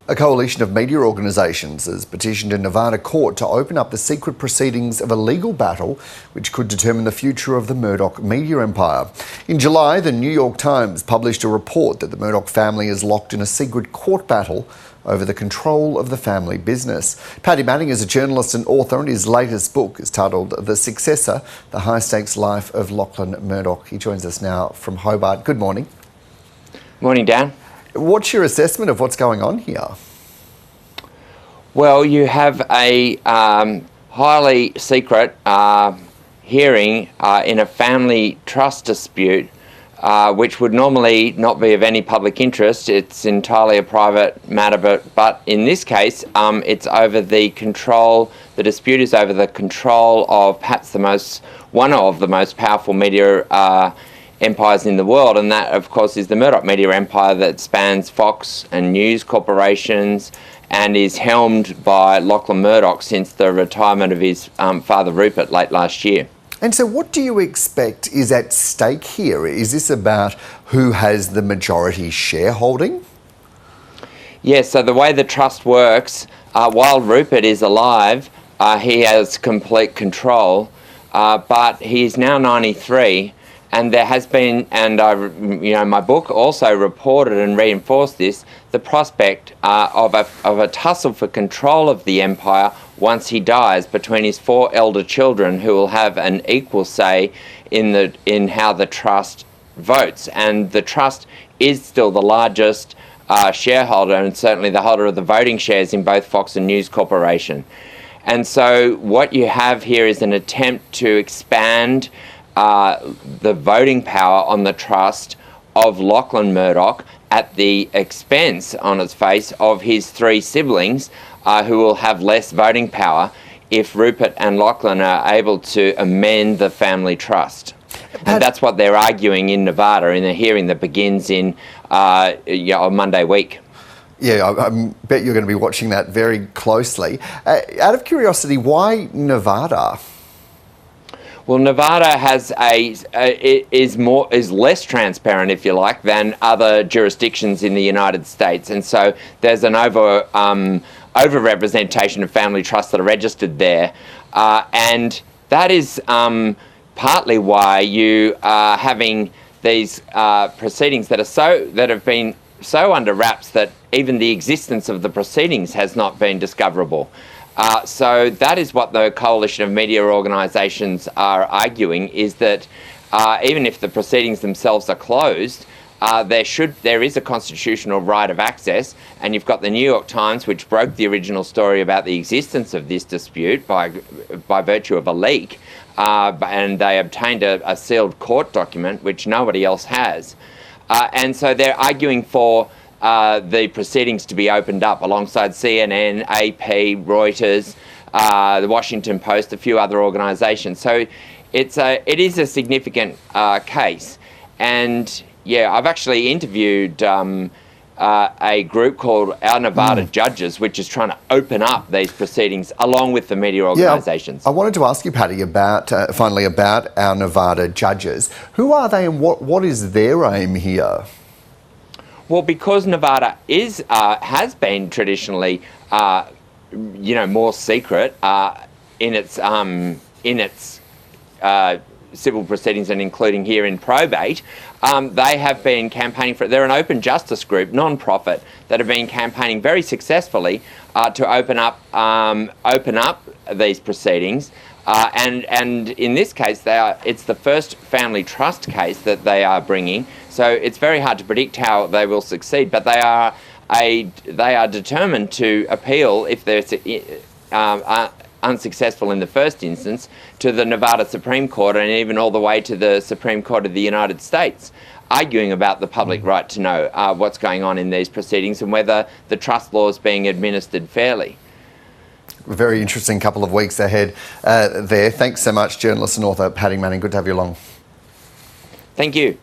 A coalition of media organisations has petitioned a Nevada court to open up the secret proceedings of a legal battle which could determine the future of the Murdoch media empire. In July, the New York Times published a report that the Murdoch family is locked in a secret court battle over the control of the family business. Paddy Manning is a journalist and author, and his latest book is titled The Successor, The High-Stakes Life of Lachlan Murdoch. He joins us now from Hobart. Good morning. Morning, Dan. What's your assessment of what's going on here? Well, you have a highly secret hearing in a family trust dispute, which would normally not be of any public interest. It's entirely a private matter, but in this case, it's over the control. The dispute is over the control of perhaps one of the most powerful media empires in the world, and that, of course, is the Murdoch media empire that spans Fox and News corporations and is helmed by Lachlan Murdoch since the retirement of his father Rupert late last year. And so what do you expect is at stake here? Is this about who has the majority shareholding? Yes, so the way the trust works, while Rupert is alive, he has complete control, but he is now 93. And there has been, and my book also reported and reinforced this, the prospect of a tussle for control of the empire once he dies between his 4 elder children, who will have an equal say in how the trust votes. And the trust is still the largest shareholder, and certainly the holder of the voting shares in both Fox and News Corporation. And so what you have here is an attempt to expand the voting power on the trust of Lachlan Murdoch at the expense, on its face, of his 3 siblings, who will have less voting power if Rupert and Lachlan are able to amend the family trust. And that's what they're arguing in Nevada in a hearing that begins on Monday week. Yeah, I bet you're going to be watching that very closely. Out of curiosity, why Nevada? Well, Nevada is less transparent, if you like, than other jurisdictions in the United States, and so there's an over-representation of family trusts that are registered there, and that is partly why you are having these proceedings that have been so under wraps that even the existence of the proceedings has not been discoverable. So that is what the coalition of media organisations are arguing, is that even if the proceedings themselves are closed, there is a constitutional right of access, and you've got the New York Times, which broke the original story about the existence of this dispute by virtue of a leak, and they obtained a sealed court document, which nobody else has. And so they're arguing for the proceedings to be opened up alongside CNN, AP, Reuters, the Washington Post, a few other organisations. So it is a significant case. And yeah, I've actually interviewed a group called Our Nevada Judges, which is trying to open up these proceedings along with the media organisations. Yeah, I wanted to ask you, Paddy, about finally about Our Nevada Judges. Who are they, and what is their aim here? Well, because Nevada has been traditionally, more secret in its civil proceedings, and including here in probate, they have been campaigning for. They're an open justice group, non-profit, that have been campaigning very successfully to open up these proceedings. And in this case, it's the first family trust case that they are bringing. So it's very hard to predict how they will succeed, but they are determined to appeal if they're unsuccessful in the first instance to the Nevada Supreme Court, and even all the way to the Supreme Court of the United States, arguing about the public right to know what's going on in these proceedings and whether the trust law is being administered fairly. A very interesting couple of weeks ahead there. Thanks so much, journalist and author Paddy Manning. Good to have you along. Thank you.